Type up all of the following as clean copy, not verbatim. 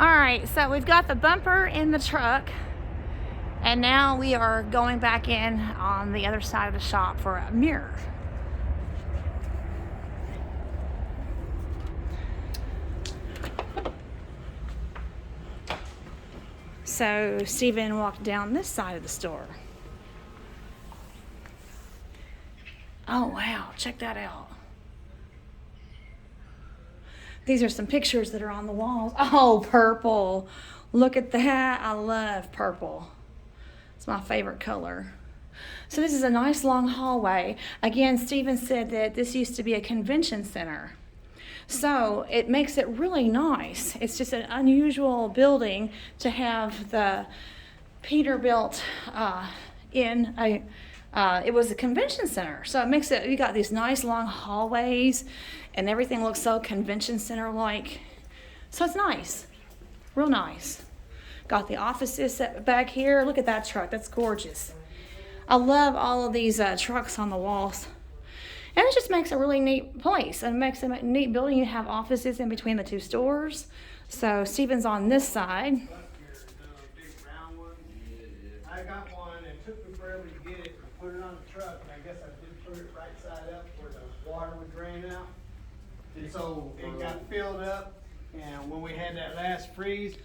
Alright, so we've got the bumper in the truck, and now we are going back in on the other side of the shop for a mirror. So Stephen walked down this side of the store. Oh wow, check that out. These are some pictures that are on the walls. Oh, purple. Look at that. I love purple. It's my favorite color. So this is a nice long hallway. Again, Stephen said that this used to be a convention center. So it makes it really nice. It's just an unusual building to have the Peterbilt in a, it was a convention center. So it makes it, you got these nice long hallways and everything looks so convention center like. So it's nice, real nice. Got the offices set back here. Look at that truck, that's gorgeous. I love all of these trucks on the walls. And it just makes a really neat place. It makes a neat building. You have offices in between the two stores. So Stephen's on this side. I got one. It took me forever to get it and put it on the truck. And I guess I did put it right side up where the water would drain out. And so it got filled up. And when we had that last freeze,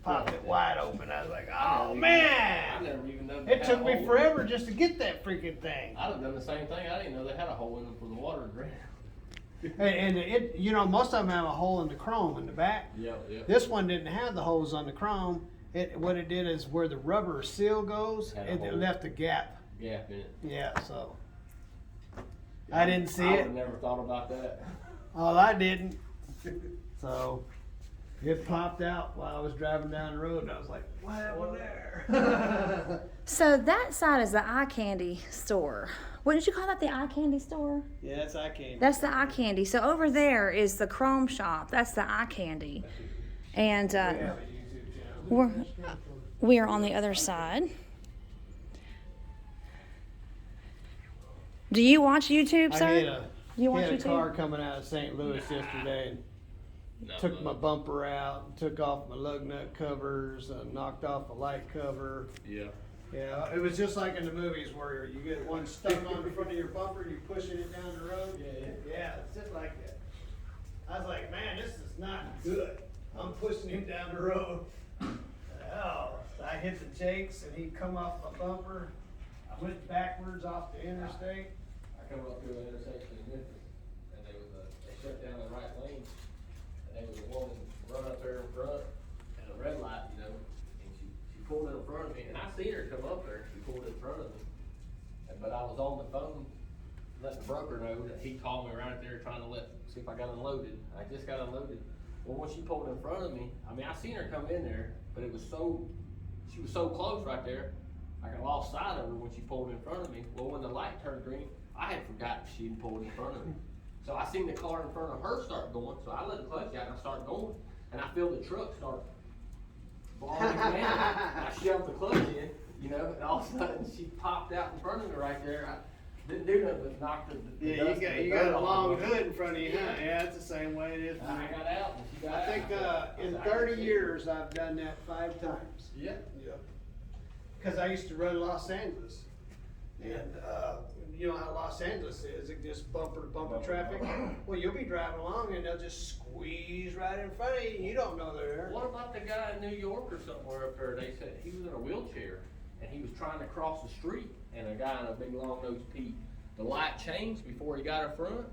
popped it wide open. I was like, oh man! I never even known It took me forever just to get that freaking thing. I'd have done the same thing. I didn't know they had a hole in them for the water to drain. And it, you know, most of them have a hole in the chrome in the back. Yeah. This one didn't have the holes on the chrome. What it did is where the rubber seal goes, it left a gap. Gap in it. Yeah, so. I didn't see I would it. have never thought about that. Well, I didn't. So it popped out while I was driving down the road, and I was like, what happened there? So that side is the eye candy store. What did you call that, the eye candy store? Yeah, that's eye candy. That's the eye candy. So over there is the chrome shop. That's the eye candy. And we're on the other side. Do you watch YouTube, I sir? had a car coming out of St. Louis yesterday and took my bumper out, took off my lug nut covers, knocked off a light cover. Yeah. Yeah, it was just like in the movies where you get one stuck on the front of your bumper, you're pushing it down the road. Yeah, it's just like that. I was like, man, this is not good. I'm pushing him down the road. Oh, so I hit the jakes and he come off my bumper. I went backwards off the interstate. I come up through an intersection in Memphis, and they shut down the right lane, and there was a woman run up there in front at a red light, you know, and she pulled in front of me, and I seen her come up there, she pulled in front of me, but I was on the phone letting the broker know that he called me right there trying to see if I got unloaded. I just got unloaded. Well, when she pulled in front of me, I mean, I seen her come in there, but she was so close right there, I lost sight of her when she pulled in front of me. Well, when the light turned green, I had forgotten she had pulled in front of me. So I seen the car in front of her start going, so I let the clutch out and I started going. And I feel the truck start blowing down. I shoved the clutch in, you know, and all of a sudden she popped out in front of me right there. I didn't do nothing but knock the Yeah, dust you got a long hood in front of you, huh? Yeah, it's the same way it is for me. I got out and she got out. I think in 30 years I've done that 5 times. Yeah. Because I used to run Los Angeles. And you know how Los Angeles is, it just bumper to bumper traffic. Well, you'll be driving along and they'll just squeeze right in front of you and you don't know they're there. What about the guy in New York or somewhere up there? They said he was in a wheelchair and he was trying to cross the street, and a guy in a big long-nosed Pete, the light changed before he got in front,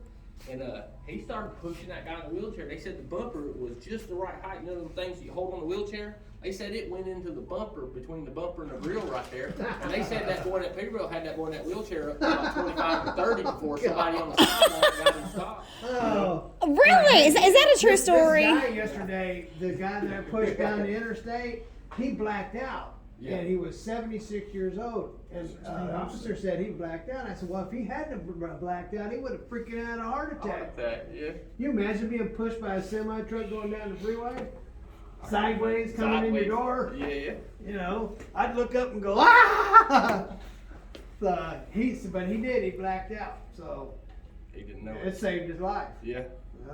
and he started pushing that guy in the wheelchair. They said the bumper was just the right height. You know the things you hold on the wheelchair? They said it went into the bumper, between the bumper and the grill right there. And they said that boy at Peterbilt had that boy in that wheelchair up to about 25 or 30 before somebody on the sidewalk got him stopped. Oh. Really? Is that a true story? This guy yesterday, the guy that pushed down the interstate, he blacked out. Yeah. And he was 76 years old. And the officer said he blacked out. I said, well, if he hadn't blacked out, he would have freaking had a heart attack. Yeah. You imagine being pushed by a semi-truck going down the freeway? Sideways, coming in your door? Yeah. You know, I'd look up and go, ah! But he did, he blacked out. So He didn't know it saved his life. Yeah. Yeah.